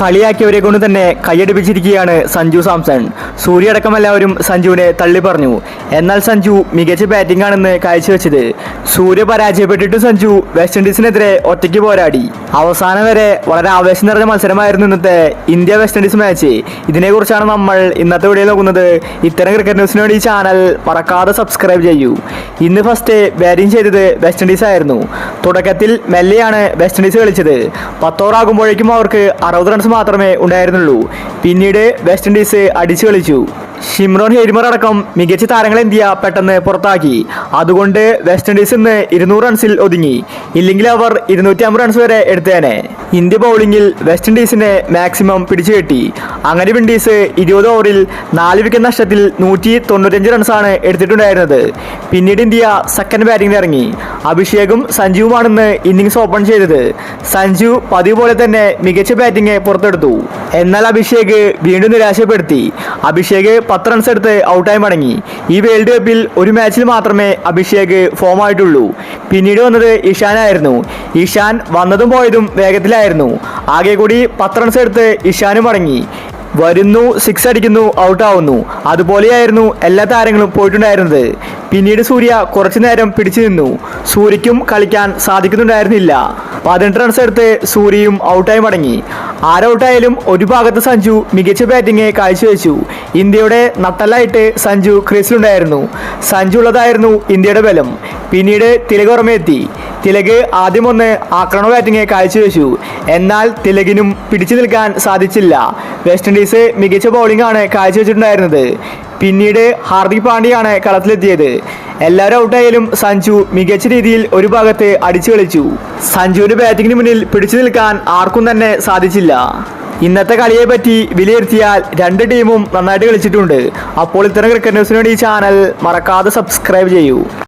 കളിയാക്കിയവരെ കൊണ്ട് തന്നെ കൈയടിപ്പിച്ചിരിക്കുകയാണ് സഞ്ജു സാംസൺ. സൂര്യ അടക്കം എല്ലാവരും സഞ്ജുവിനെ തള്ളി പറഞ്ഞു. എന്നാൽ സഞ്ജു മികച്ച ബാറ്റിംഗ് ആണെന്ന് കാഴ്ചവെച്ചത്. സൂര്യ പരാജയപ്പെട്ടിട്ട് സഞ്ജു വെസ്റ്റ് ഇൻഡീസിനെതിരെ ഒറ്റയ്ക്ക് പോരാടി. അവസാനം വരെ വളരെ ആവേശം നിറഞ്ഞ മത്സരമായിരുന്നു ഇന്നത്തെ ഇന്ത്യ വെസ്റ്റ് ഇൻഡീസ് മാച്ച്. ഇതിനെക്കുറിച്ചാണ് നമ്മൾ ഇന്നത്തെ വീഡിയോ നോക്കുന്നത്. ഇത്തരം ക്രിക്കറ്റ് ന്യൂസിന് വേണ്ടി ഈ ചാനൽ മറക്കാതെ സബ്സ്ക്രൈബ് ചെയ്യൂ. ഇന്ന് ഫസ്റ്റ് ബാറ്റിംഗ് ചെയ്തത് വെസ്റ്റ് ഇൻഡീസ് ആയിരുന്നു. തുടക്കത്തിൽ മെല്ലെയാണ് വെസ്റ്റ് ഇൻഡീസ് കളിച്ചത്. 10 ഓവർ ആകുമ്പോഴേക്കും അവർക്ക് 60 റൺസ് മാത്രമേ ഉണ്ടായിരുന്നുള്ളൂ. പിന്നീട് വെസ്റ്റ് ഇൻഡീസ് അടിച്ചു കളിച്ചു. ഷിംറോൺ ഹെയ്മർ അടക്കം മികച്ച താരങ്ങളെ ഇന്ത്യ പെട്ടെന്ന് പുറത്താക്കി. അതുകൊണ്ട് വെസ്റ്റ് ഇൻഡീസ് ഇന്ന് 200 റൺസിൽ ഒതുങ്ങി. ഇല്ലെങ്കിൽ അവർ 250 റൺസ് വരെ എടുത്തേനെ. ഇന്ത്യ ബൗളിംഗിൽ വെസ്റ്റ് ഇൻഡീസിനെ മാക്സിമം പിടിച്ചുകെട്ടി. അങ്ങനെ വിൻഡീസ് 20 ഓവറിൽ 4 വിക്കറ്റ് നഷ്ടത്തിൽ 195 റൺസാണ് എടുത്തിട്ടുണ്ടായിരുന്നത്. പിന്നീട് ഇന്ത്യ സെക്കൻഡ് ബാറ്റിംഗിൽ ഇറങ്ങി. അഭിഷേകും സഞ്ജുവുമാണെന്ന് ഇന്നിംഗ്സ് ഓപ്പൺ ചെയ്തത്. സഞ്ജു പതിവ് പോലെ തന്നെ മികച്ച ബാറ്റിംഗ് പുറത്തെടുത്തു. എന്നാൽ അഭിഷേക് വീണ്ടും നിരാശപ്പെടുത്തി. അഭിഷേക് 10 റൺസ് എടുത്ത് ഔട്ടായി മടങ്ങി. ഈ വേൾഡ് കപ്പിൽ ഒരു മാച്ചിൽ മാത്രമേ അഭിഷേക് ഫോം ആയിട്ടുള്ളൂ. പിന്നീട് വന്നത് ഇഷാനായിരുന്നു. ഇഷാൻ വന്നതും പോയതും വേഗത്തിലായിരുന്നു. ആകെ കൂടി 10 റൺസ് എടുത്ത് ഇഷാനും മടങ്ങി. വരുന്നു, 6 അടിക്കുന്നു, ഔട്ടാവുന്നു. അതുപോലെയായിരുന്നു എല്ലാ താരങ്ങളും പോയിട്ടുണ്ടായിരുന്നത്. പിന്നീട് സൂര്യ കുറച്ചു നേരം പിടിച്ചു നിന്നു. സൂര്യയ്ക്കും കളിക്കാൻ സാധിക്കുന്നുണ്ടായിരുന്നില്ല. 18 റൺസ് എടുത്ത് സൂര്യയും ഔട്ടായി മടങ്ങി. ആരൗട്ടായാലും ഒരു ഭാഗത്ത് സഞ്ജു മികച്ച ബാറ്റിംഗ് കാഴ്ചവെച്ചു. ഇന്ത്യയുടെ നട്ടലായിട്ട് സഞ്ജു ക്രീസിലുണ്ടായിരുന്നു. സഞ്ജു ഉള്ളതായിരുന്നു ഇന്ത്യയുടെ ബലം. പിന്നീട് തിലക് ഓർമ്മയെത്തി. തിലക് ആദ്യം ഒന്ന് ആക്രമണ ബാറ്റിംഗ് കാഴ്ചവെച്ചു. എന്നാൽ തിലകിനും പിടിച്ചു നിൽക്കാൻ സാധിച്ചില്ല. വെസ്റ്റ് ഇൻഡീസ് മികച്ച ബൗളിംഗ് ആണ് കാഴ്ചവെച്ചിട്ടുണ്ടായിരുന്നത്. പിന്നീട് ഹാർദിക് പാണ്ഡ്യയാണ് കളത്തിലെത്തിയത്. എല്ലാവരും ഔട്ടായാലും സഞ്ജു മികച്ച രീതിയിൽ ഒരു ഭാഗത്ത് അടിച്ചു കളിച്ചു. സഞ്ജുവിന്റെ ബാറ്റിംഗിന് മുന്നിൽ പിടിച്ചു നിൽക്കാൻ ആർക്കും തന്നെ സാധിച്ചില്ല. ഇന്നത്തെ കളിയെ പറ്റി വിലയിരുത്തിയാൽ രണ്ട് ടീമും നന്നായിട്ട് കളിച്ചിട്ടുണ്ട്. അപ്പോൾ ഇത്തരം ക്രിക്കറ്റ് ന്യൂസിന് വേണ്ടി ഈ ചാനൽ മറക്കാതെ സബ്സ്ക്രൈബ് ചെയ്യൂ.